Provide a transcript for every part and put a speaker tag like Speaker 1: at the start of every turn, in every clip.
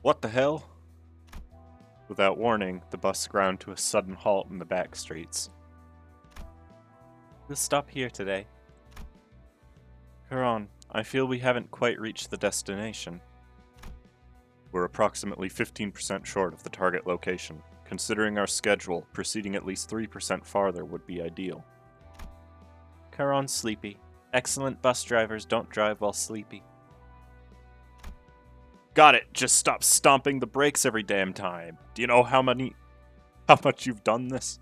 Speaker 1: What the hell? Without warning, the bus ground to a sudden halt in the back streets. We'll stop here today. Karan, I feel we haven't quite reached the destination. We're approximately 15% short of the target location. Considering our schedule, proceeding at least 3% farther would be ideal. Karan's sleepy. Excellent bus drivers don't drive while sleepy. Got it. Just stop stomping the brakes every damn time. Do you know how much you've done this?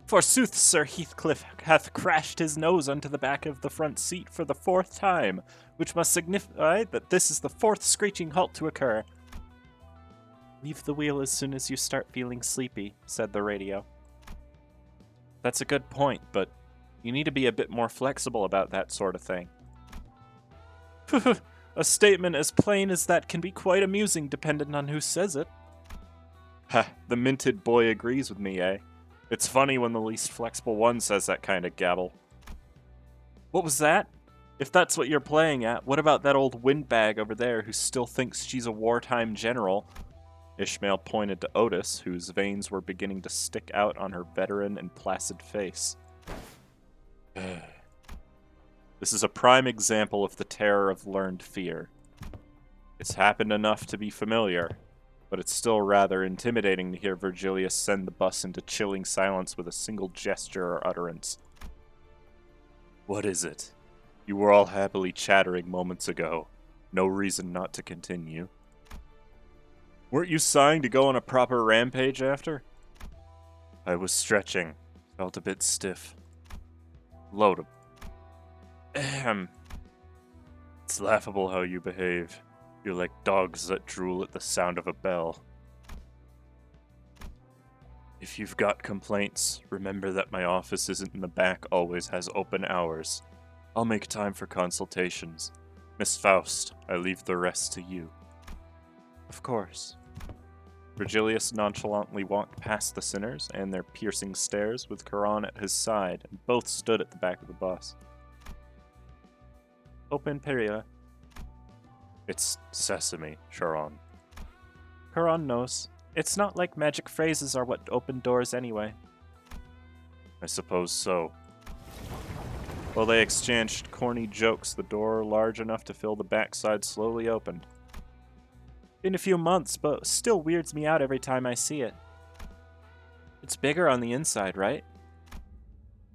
Speaker 1: Forsooth, Sir Heathcliff hath crashed his nose onto the back of the front seat for the 4th time, which must signify that this is the 4th screeching halt to occur. Leave the wheel as soon as you start feeling sleepy, said the radio. That's a good point, but you need to be a bit more flexible about that sort of thing. A statement as plain as that can be quite amusing dependent on who says it. Ha, the minted boy agrees with me, eh? It's funny when the least flexible one says that kind of gabble. What was that? If that's what you're playing at, what about that old windbag over there who still thinks she's a wartime general? Ishmael pointed to Otis, whose veins were beginning to stick out on her veteran and placid face. This is a prime example of the terror of learned fear. It's happened enough to be familiar, but it's still rather intimidating to hear Virgilius send the bus into chilling silence with a single gesture or utterance. What is it? You were all happily chattering moments ago. No reason not to continue. Weren't you sighing to go on a proper rampage after? I was stretching. Felt a bit stiff. Load 'em. Ahem. It's laughable how you behave. You're like dogs that drool at the sound of a bell. If you've got complaints, remember that my office isn't in the back always has open hours. I'll make time for consultations. Miss Faust, I leave the rest to you. Of course. Virgilius nonchalantly walked past the sinners and their piercing stares with Karan at his side, and both stood at the back of the bus. Open Peria. It's sesame, Charon. Karan knows. It's not like magic phrases are what open doors anyway. I suppose so. While they exchanged corny jokes, the door large enough to fill the backside slowly opened. Been a few months, but still weirds me out every time I see it. It's bigger on the inside, right?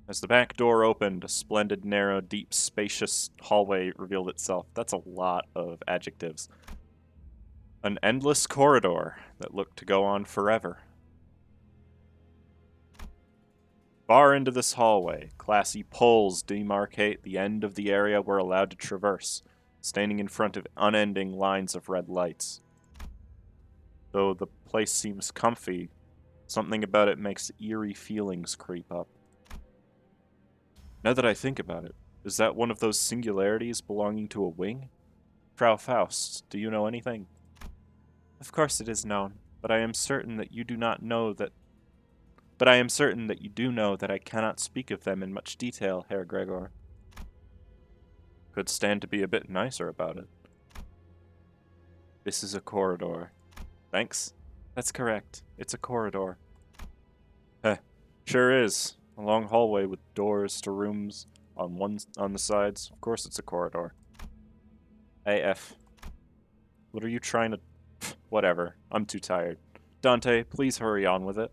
Speaker 1: As the back door opened, a splendid, narrow, deep, spacious hallway revealed itself. That's a lot of adjectives. An endless corridor that looked to go on forever. Far into this hallway, classy poles demarcate the end of the area we're allowed to traverse, standing in front of unending lines of red lights. Though the place seems comfy, something about it makes eerie feelings creep up. Now that I think about it, is that one of those singularities belonging to a wing? Frau Faust, do you know anything? Of course it is known, but I am certain that you do not know that. But I am certain that you do know that I cannot speak of them in much detail, Herr Gregor. Could stand to be a bit nicer about it. This is a corridor. Thanks. That's correct. It's a corridor. Sure is. A long hallway with doors to rooms on the sides. Of course it's a corridor. AF. What are you trying to... Whatever. I'm too tired. Dante, please hurry on with it.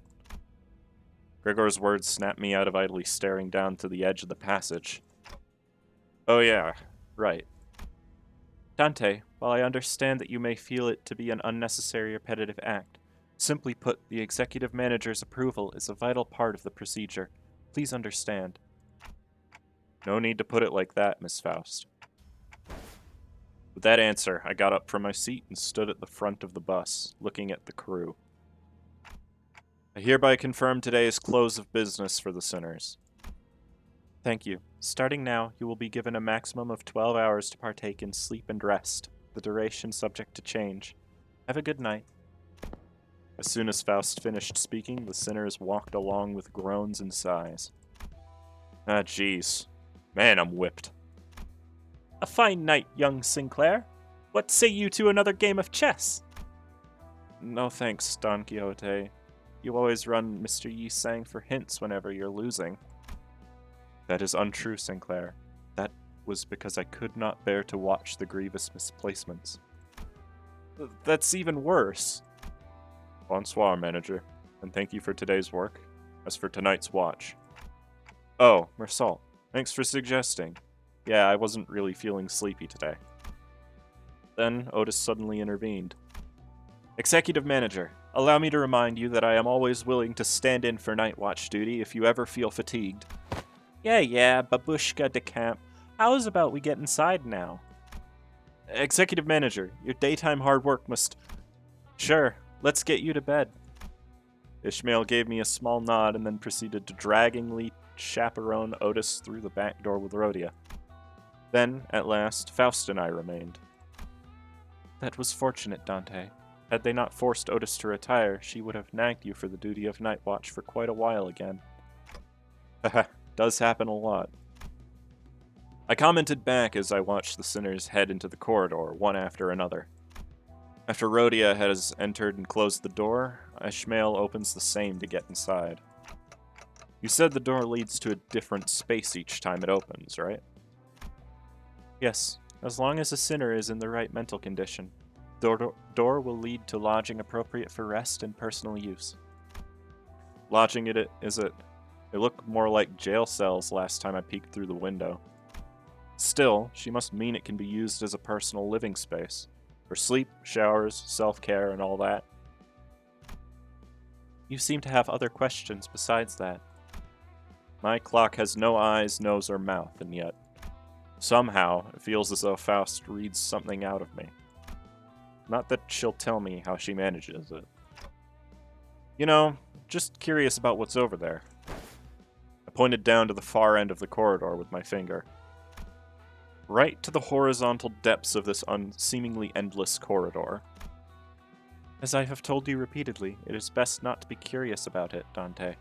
Speaker 1: Gregor's words snapped me out of idly staring down to the edge of the passage. Oh yeah, right. Dante, while I understand that you may feel it to be an unnecessary repetitive act, simply put, the executive manager's approval is a vital part of the procedure. Please understand. No need to put it like that, Miss Faust. With that answer, I got up from my seat and stood at the front of the bus, looking at the crew. I hereby confirm today's close of business for the sinners. Thank you. Starting now, you will be given a maximum of 12 hours to partake in sleep and rest, the duration subject to change. Have a good night. As soon as Faust finished speaking, the sinners walked along with groans and sighs. Ah, jeez. Man, I'm whipped. A fine night, young Sinclair. What say you to another game of chess? No thanks, Don Quixote. You always run Mr. Yi Sang for hints whenever you're losing. That is untrue, Sinclair. That was because I could not bear to watch the grievous misplacements. That's even worse. Bonsoir, manager, and thank you for today's work. As for tonight's watch. Oh, Mersal, thanks for suggesting. Yeah, I wasn't really feeling sleepy today. Then Otis suddenly intervened. Executive Manager, allow me to remind you that I am always willing to stand in for night watch duty if you ever feel fatigued. Yeah, babushka de camp. How's about we get inside now? Executive Manager, your daytime hard work must... Sure, let's get you to bed. Ishmael gave me a small nod and then proceeded to draggingly chaperone Otis through the back door with Rhodia. Then, at last, Faust and I remained. That was fortunate, Dante. Had they not forced Otis to retire, she would have nagged you for the duty of night watch for quite a while again. Haha, does happen a lot. I commented back as I watched the sinners head into the corridor, one after another. After Rhodia has entered and closed the door, Ishmael opens the same to get inside. You said the door leads to a different space each time it opens, right? Yes, as long as a sinner is in the right mental condition. The door will lead to lodging appropriate for rest and personal use. Lodging it looked more like jail cells last time I peeked through the window. Still, she must mean it can be used as a personal living space. For sleep, showers, self-care, and all that. You seem to have other questions besides that. My clock has no eyes, nose, or mouth, and yet, somehow, it feels as though Faust reads something out of me. Not that she'll tell me how she manages it. You know, just curious about what's over there. I pointed down to the far end of the corridor with my finger. Right to the horizontal depths of this seemingly endless corridor. As I have told you repeatedly, it is best not to be curious about it, Dante.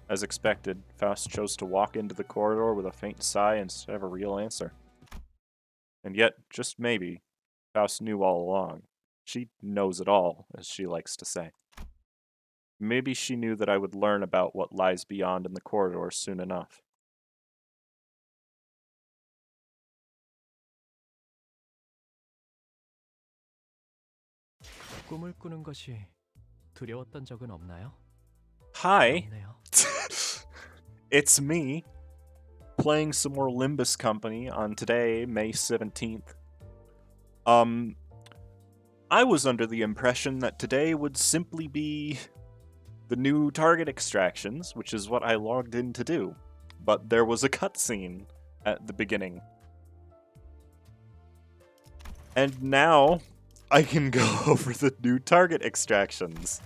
Speaker 1: As expected, Faust chose to walk into the corridor with a faint sigh instead of a real answer. And yet, just maybe, Faust knew all along. She knows it all, as she likes to say. Maybe she knew that I would learn about what lies beyond in the corridor soon enough.
Speaker 2: 꿈을 꾸는 것이 두려웠던 적은 없나요?
Speaker 1: Hi,
Speaker 2: 없네요.
Speaker 1: it's me, playing some more Limbus Company on today, May 17th. I was under the impression that today would simply be the new target extractions, which is what I logged in to do. But there was a cutscene at the beginning. And now I can go over the new target extractions.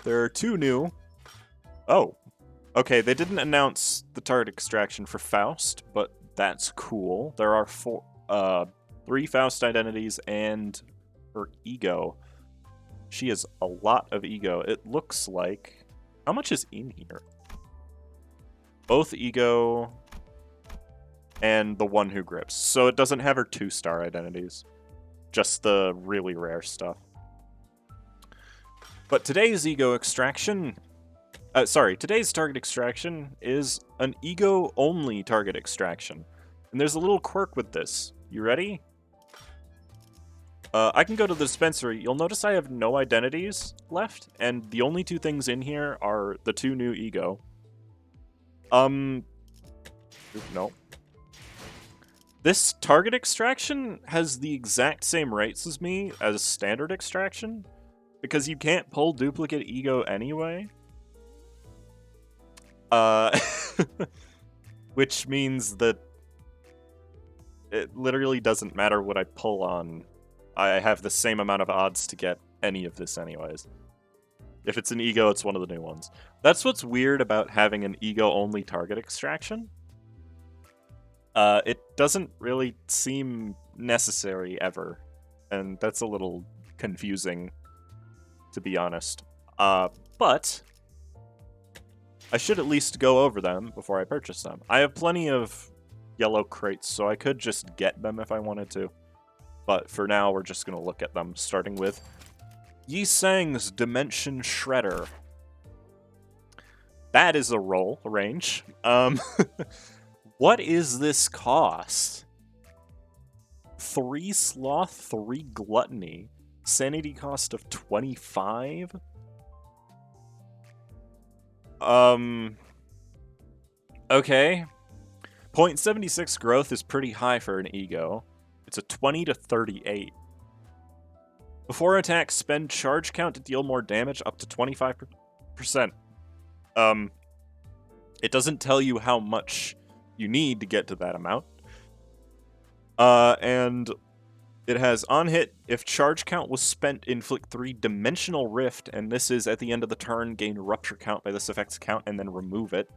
Speaker 1: There are two new. Oh, okay, they didn't announce the target extraction for Faust, but that's cool. There are 3 Faust identities and her ego. She has a lot of ego. It looks like... How much is in here? Both ego and the one who grips. So it doesn't have her 2-star identities. Just the really rare stuff. But today's ego extraction... today's target extraction is an ego-only target extraction. And there's a little quirk with this. You ready? I can go to the dispensary. You'll notice I have no identities left, and the only 2 things in here are the 2 new ego. No. This target extraction has the exact same rates as me as standard extraction, because you can't pull duplicate ego anyway. Which means that it literally doesn't matter what I pull on. I have the same amount of odds to get any of this anyways. If it's an ego, it's one of the new ones. That's what's weird about having an ego-only target extraction. It doesn't really seem necessary ever, and that's a little confusing, to be honest. But I should at least go over them before I purchase them. I have plenty of yellow crates, so I could just get them if I wanted to. But for now, we're just going to look at them, starting with Yi Sang's Dimension Shredder. That is a roll range. What is this cost? 3 Sloth, 3 Gluttony. Sanity cost of 25? Okay. 0.76 growth is pretty high for an ego. It's a 20 to 38. Before attack, spend charge count to deal more damage up to 25%. It doesn't tell you how much you need to get to that amount. And it has on hit, if charge count was spent, inflict 3 Dimensional Rift, and this is at the end of the turn, gain rupture count by this effect's count, and then remove it.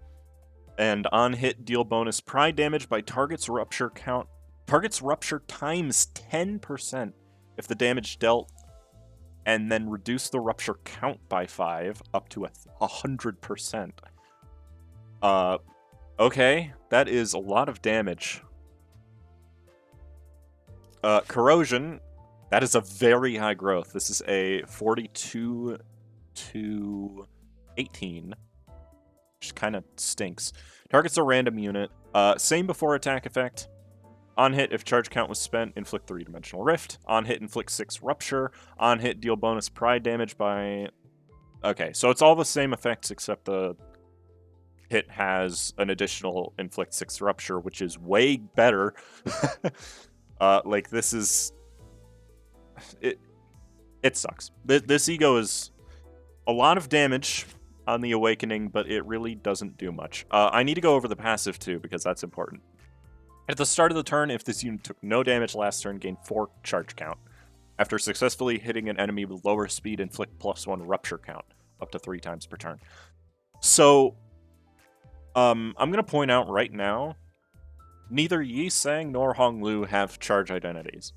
Speaker 1: And on hit, deal bonus pride damage by target's rupture count. Target's rupture times 10% if the damage dealt, and then reduce the rupture count by 5 up to 100%. Okay, that is a lot of damage. Corrosion, that is a very high growth. This is a 42 to 18, which kind of stinks. Target's a random unit. Same before attack effect. On hit, if charge count was spent, inflict 3-dimensional rift. On hit, inflict 6 rupture. On hit, deal bonus pride damage by... Okay, so it's all the same effects except the hit has an additional inflict 6 rupture, which is way better. Like, this is... It sucks. This ego is a lot of damage on the awakening, but it really doesn't do much. I need to go over the passive, too, because that's important. At the start of the turn, if this unit took no damage last turn, gain 4 charge count. After successfully hitting an enemy with lower speed, inflict +1 rupture count, up to 3 times per turn. So, I'm going to point out right now, neither Yi Sang nor Hong Lu have charge identities,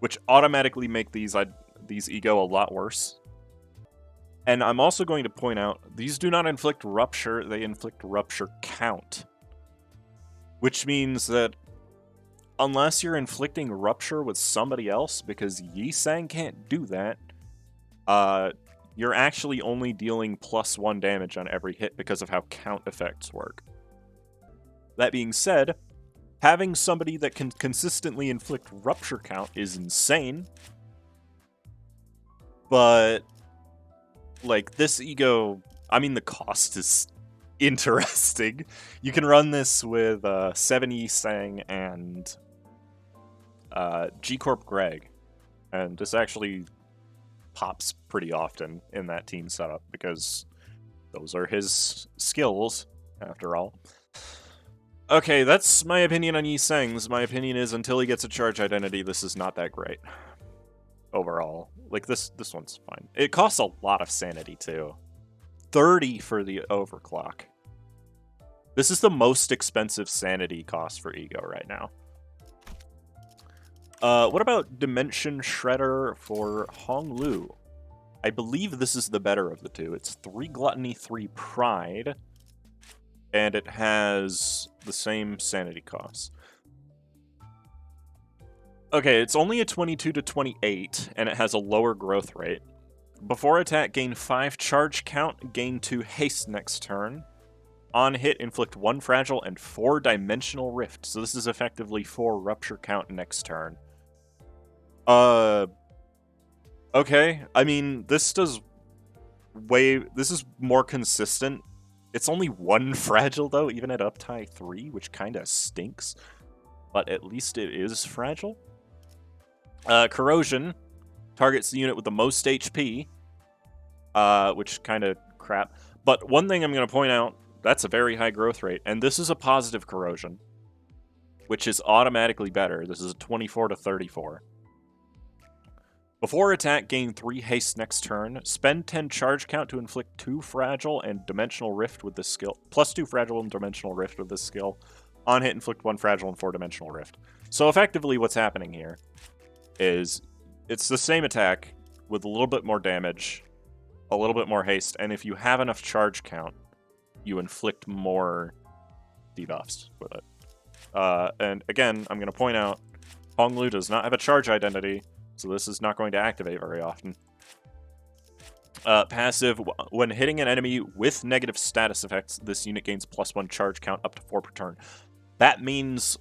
Speaker 1: which automatically make these ego a lot worse. And I'm also going to point out, these do not inflict rupture, they inflict rupture count. Which means that unless you're inflicting rupture with somebody else, because Yi Sang can't do that, you're actually only dealing +1 damage on every hit because of how count effects work. That being said, having somebody that can consistently inflict rupture count is insane. But, like, this ego, I mean, the cost is interesting. You can run this with 7 Yi Sang and G-Corp Greg, and this actually pops pretty often in that team setup because those are his skills, after all. Okay, that's my opinion on Yi Sang's. My opinion is until he gets a charge identity, this is not that great. Overall. Like, this one's fine. It costs a lot of sanity, too. 30 for the overclock. This is the most expensive sanity cost for ego right now. What about Dimension Shredder for Hong Lu? I believe this is the better of the two. It's 3 Gluttony, 3 Pride, and it has the same sanity costs. Okay, it's only a 22 to 28, and it has a lower growth rate. Before attack, gain 5 charge count, gain 2 haste next turn. On hit, inflict 1 fragile and 4 dimensional rift. So this is effectively 4 rupture count next turn. Okay, I mean, this is more consistent. It's only 1 fragile, though, even at uptie 3, which kind of stinks. But at least it is fragile. Corrosion targets the unit with the most HP, which kind of crap. But one thing I'm going to point out, that's a very high growth rate, and this is a positive corrosion, which is automatically better. This is a 24 to 34. Before attack, gain 3 haste next turn. Spend 10 charge count to inflict 2 fragile and dimensional rift with this skill. Plus 2 fragile and dimensional rift with this skill. On hit, inflict 1 fragile and 4 dimensional rift. So effectively what's happening here is it's the same attack with a little bit more damage, a little bit more haste, and if you have enough charge count, you inflict more debuffs with it. And again, I'm going to point out, Honglu does not have a charge identity, so this is not going to activate very often. Passive, when hitting an enemy with negative status effects, this unit gains +1 charge count up to 4 per turn. That means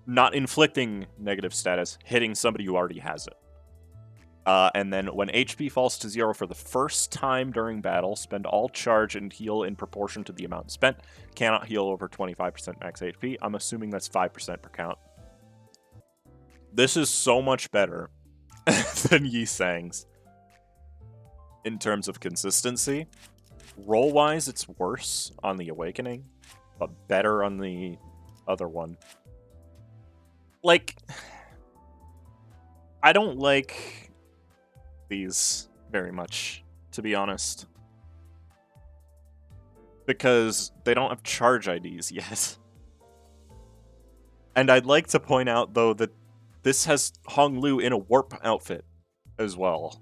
Speaker 1: not inflicting negative status, hitting somebody who already has it. And then when HP falls to 0 for the first time during battle, spend all charge and heal in proportion to the amount spent. Cannot heal over 25% max HP. I'm assuming that's 5% per count. This is so much better than Yi Sang's in terms of consistency. Roll-wise, it's worse on the Awakening, but better on the other one. Like, I don't like these very much, to be honest. Because they don't have charge IDs yet. And I'd like to point out, though, that this has Honglu in a warp outfit as well.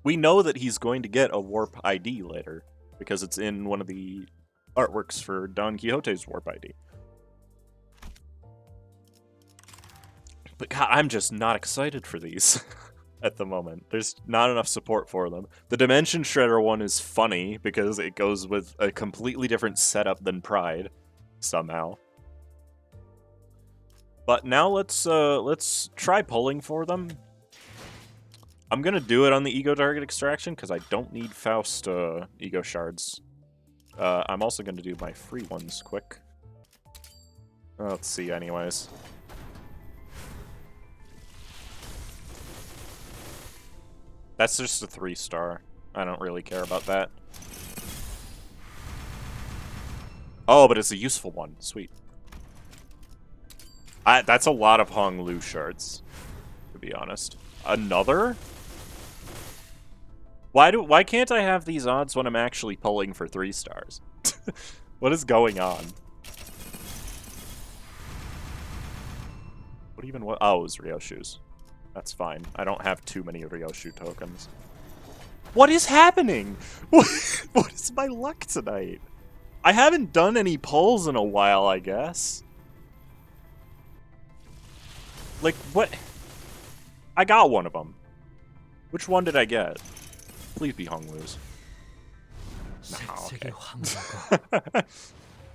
Speaker 1: We know that he's going to get a warp ID later, because it's in one of the artworks for Don Quixote's warp ID. But God, I'm just not excited for these at the moment. There's not enough support for them. The Dimension Shredder one is funny, because it goes with a completely different setup than Pride, somehow. But now let's try pulling for them. I'm gonna do it on the Ego Target Extraction, because I don't need Faust Ego Shards. I'm also gonna do my free ones quick. Let's see anyways. That's just a 3-star. I don't really care about that. Oh, but it's a useful one. Sweet. That's a lot of Honglu shards, to be honest. Another? Why can't I have these odds when I'm actually pulling for 3 stars? What is going on? What even what? Oh, it was Ryoshu's. That's fine. I don't have too many Ryoshu tokens. What is happening? What is my luck tonight? I haven't done any pulls in a while, I guess. Like, what? I got one of them. Which one did I get? Please be Honglu's. No, okay.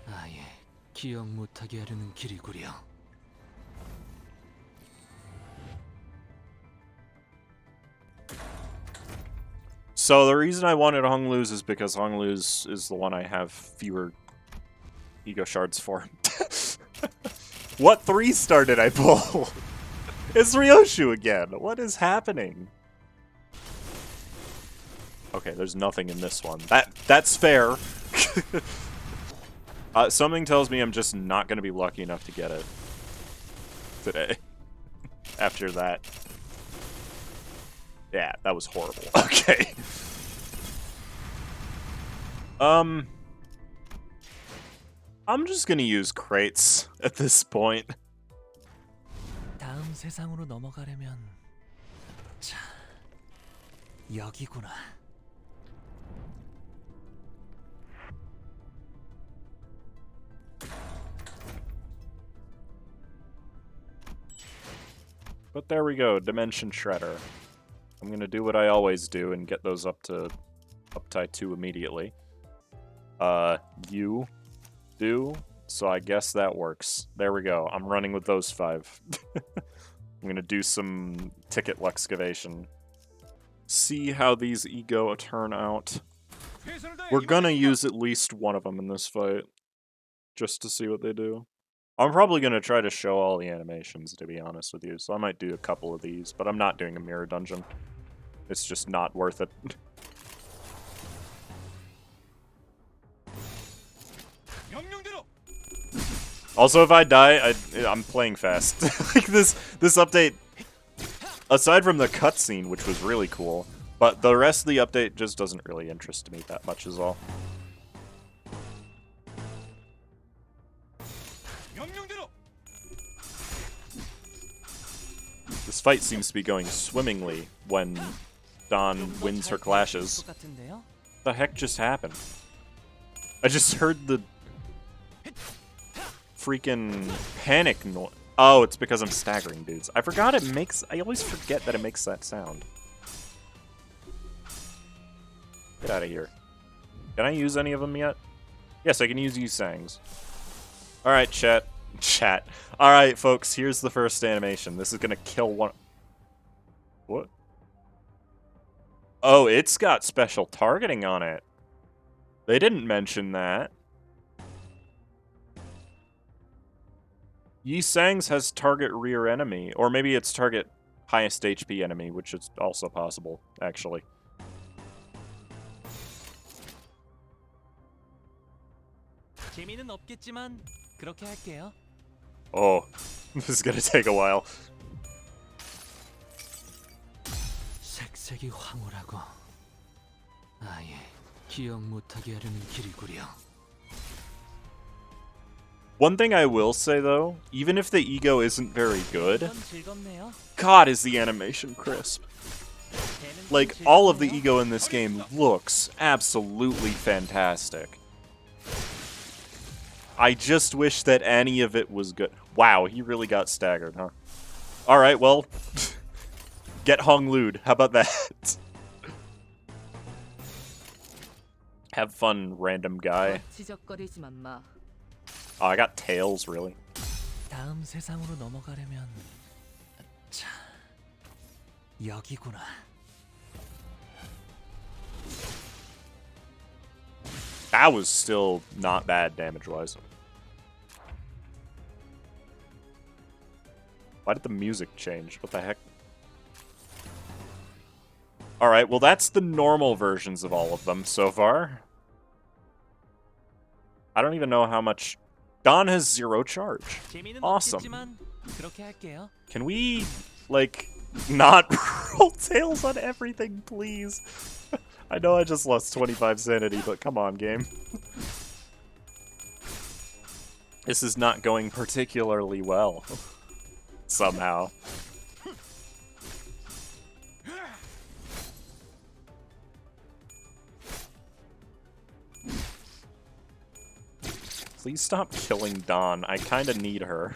Speaker 2: 아예 기억 못하게 하려는 길이구려.
Speaker 1: So the reason I wanted Honglu's is because Honglu's is the one I have fewer Ego Shards for. What 3-star did I pull? It's Ryoshu again. What is happening? Okay, there's nothing in this one. That's fair. Something tells me I'm just not going to be lucky enough to get it today. After that. Yeah, that was horrible. Okay. I'm just gonna use crates at this point.
Speaker 2: 다음 세상으로 넘어가려면 자, 여기구나.
Speaker 1: But there we go, Dimension Shredder. I'm gonna do what I always do and get those up to type 2 immediately. You do, so I guess that works. There we go. I'm running with those 5. I'm gonna do some ticket luxcavation. See how these ego turn out. We're gonna use at least one of them in this fight, just to see what they do. I'm probably gonna try to show all the animations, to be honest with you, so I might do a couple of these, but I'm not doing a mirror dungeon. It's just not worth it. Also, if I die, I'm playing fast. Like this update, aside from the cutscene, which was really cool, but the rest of the update just doesn't really interest me that much is all. This fight seems to be going swimmingly when Dawn wins her clashes. What the heck just happened? I just heard the freaking panic noise. Oh, it's because I'm staggering dudes. I forgot it makes... I always forget that it makes that sound. Get out of here. Can I use any of them yet? Yes, I can use Sangs. Alright, chat. Chat. Alright, folks, here's the first animation. This is gonna kill one... What? Oh, it's got special targeting on it. They didn't mention that. Sangs has target rear enemy, or maybe it's target highest HP enemy, which is also possible, actually.
Speaker 2: 재미는 없겠지만 그렇게 할게요.
Speaker 1: Oh, this is gonna take a while.
Speaker 2: 색색이 황홀하고 아예 기억 못하게 하려는 길이구려.
Speaker 1: One thing I will say, though, even if the ego isn't very good,
Speaker 2: 즐겁네요.
Speaker 1: God, is the animation crisp. Like, all of the ego in this game looks absolutely fantastic. I just wish that any of it was good. Wow, he really got staggered, huh? Alright, well, get Hong Lude. How about that? Have fun, random guy.
Speaker 3: 지적거리지만 마.
Speaker 1: Oh, I got tails, really.
Speaker 2: 다음 세상으로 넘어가려면 자 여기구나.
Speaker 1: That was still not bad damage-wise. Why did the music change? What the heck? Alright, well that's the normal versions of all of them so far. I don't even know how much... Don has 0 charge. Awesome. Can we, like, not roll tails on everything, please? I know I just lost 25 sanity, but come on, game. This is not going particularly well. Somehow. Please stop killing Dawn. I kinda need her.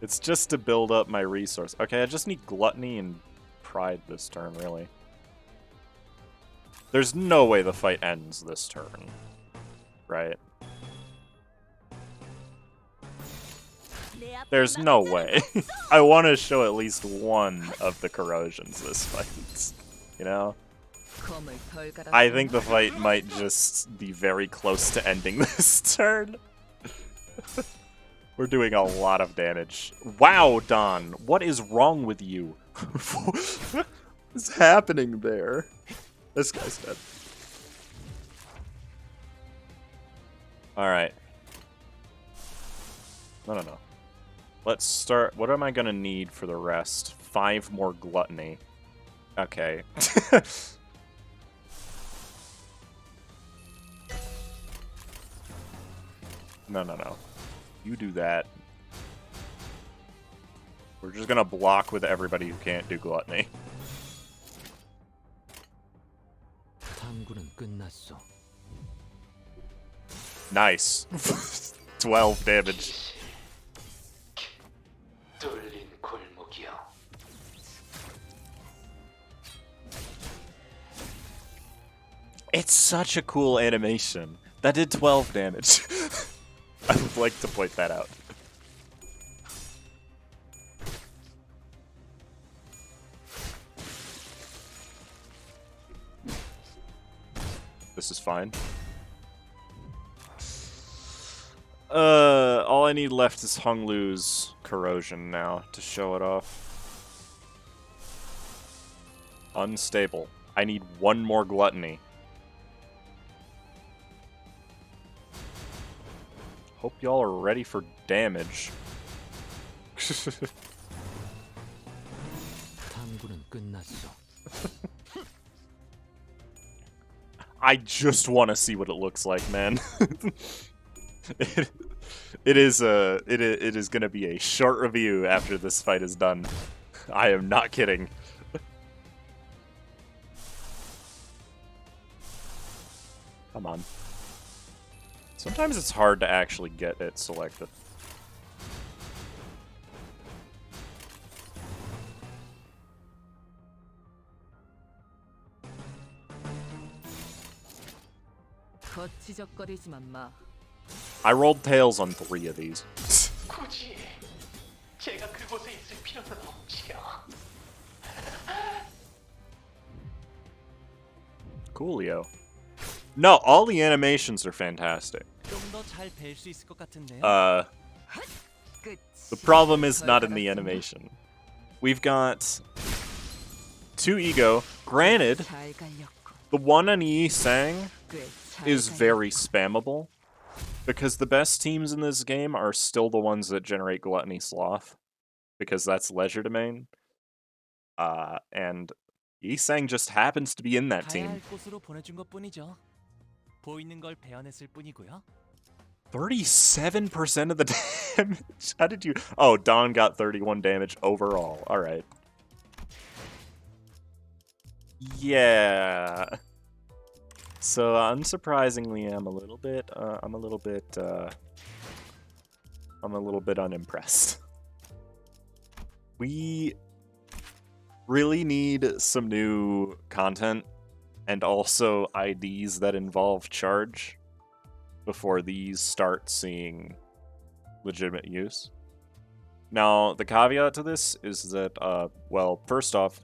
Speaker 1: It's just to build up my resource. Okay, I just need Gluttony and Pride this turn, really. There's no way the fight ends this turn. Right? There's no way. I want to show at least one of the corrosions this fight. You know? I think the fight might just be very close to ending this turn. We're doing a lot of damage. Wow, Don, what is wrong with you? What's happening there? This guy's dead. Alright. No. Let's start. What am I gonna need for the rest? 5 more Gluttony. Okay. No. You do that. We're just gonna block with everybody who can't do Gluttony. Nice. 12 damage. It's such a cool animation. That did 12 damage. I would like to point that out. This is fine. All I need left is Hung Lu's corrosion now to show it off. Unstable. I need 1 more Gluttony. Hope y'all are ready for damage. I just want to see what it looks like, man. It is gonna be a short review after this fight is done. I am not kidding. Come on. Sometimes it's hard to actually get it selected.
Speaker 3: 거치적거리지만 마.
Speaker 1: I rolled tails on 3 of these.
Speaker 4: 굳이 제가 그곳에 있을 필요는 없지요.
Speaker 1: Coolio. No, all the animations are fantastic.
Speaker 2: 좀더잘뵐수 있을 것 같은데요.
Speaker 1: The problem is not in the animation. We've got 2 ego. Granted,
Speaker 3: 잘 갈렸고.
Speaker 1: the one on Yi Sang
Speaker 3: 꽤잘
Speaker 1: is
Speaker 3: 갈렸고.
Speaker 1: very spammable. Because the best teams in this game are still the ones that generate Gluttony Sloth. Because that's leisure domain. And Yi Sang just happens to be in that
Speaker 2: 가야
Speaker 1: team.
Speaker 2: 할 곳으로 보내준 것뿐이죠. 보이는 걸 베어냈을 뿐이고요.
Speaker 1: 37% of the damage? How did you... Oh, Dawn got 31 damage overall. Alright. Yeah. So, unsurprisingly, I'm a little bit unimpressed. We really need some new content and also IDs that involve charge before these start seeing legitimate use. Now, the caveat to this is that, well, first off,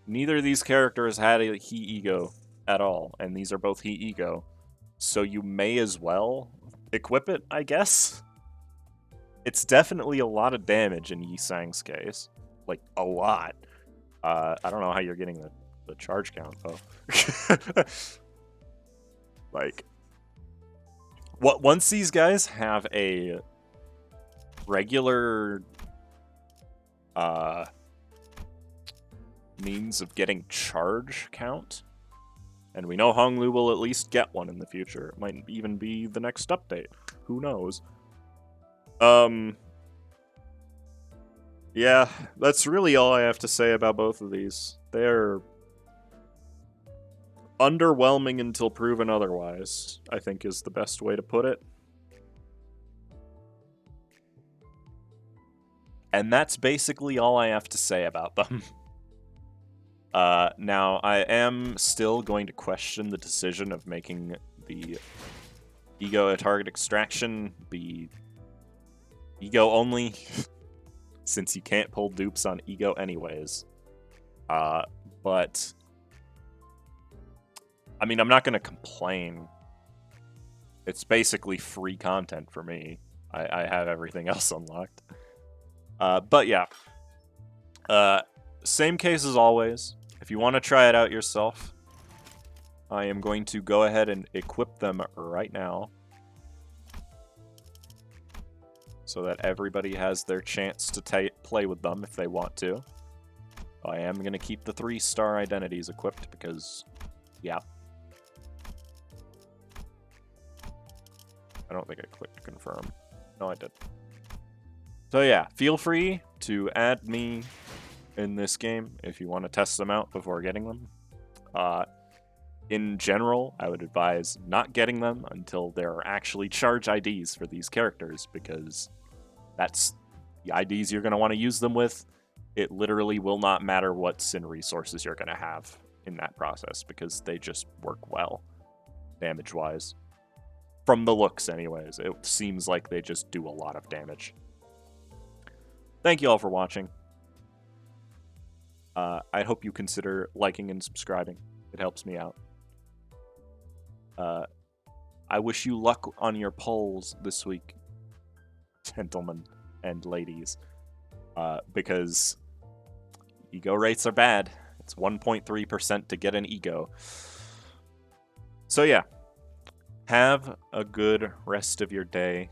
Speaker 1: neither of these characters had a He Ego at all, and these are both He Ego, so you may as well equip it, I guess? It's definitely a lot of damage in Yi Sang's case. Like, a lot. I don't know how you're getting the charge count, though. Like... Once these guys have a regular means of getting charge count, and we know Honglu will at least get one in the future. It might even be the next update. Who knows? Yeah, that's really all I have to say about both of these. They're underwhelming until proven otherwise, I think is the best way to put it. And that's basically all I have to say about them. Now, I am still going to question the decision of making the ego at target extraction be ego only, since you can't pull dupes on ego anyways. But I mean, I'm not going to complain. It's basically free content for me. I have everything else unlocked. But yeah. Same case as always. If you want to try it out yourself, I am going to go ahead and equip them right now, so that everybody has their chance to play with them if they want to. I am going to keep the 3-star identities equipped because, yeah. I don't think I clicked confirm. No, I did. So yeah, feel free to add me in this game if you want to test them out before getting them. In general, I would advise not getting them until there are actually charge IDs for these characters, because that's the IDs you're going to want to use them with. It literally will not matter what Sin resources you're going to have in that process, because they just work well, damage-wise. From the looks, anyways. It seems like they just do a lot of damage. Thank you all for watching. I hope you consider liking and subscribing. It helps me out. I wish you luck on your polls this week, gentlemen and ladies, because ego rates are bad. It's 1.3% to get an ego. So yeah, have a good rest of your day.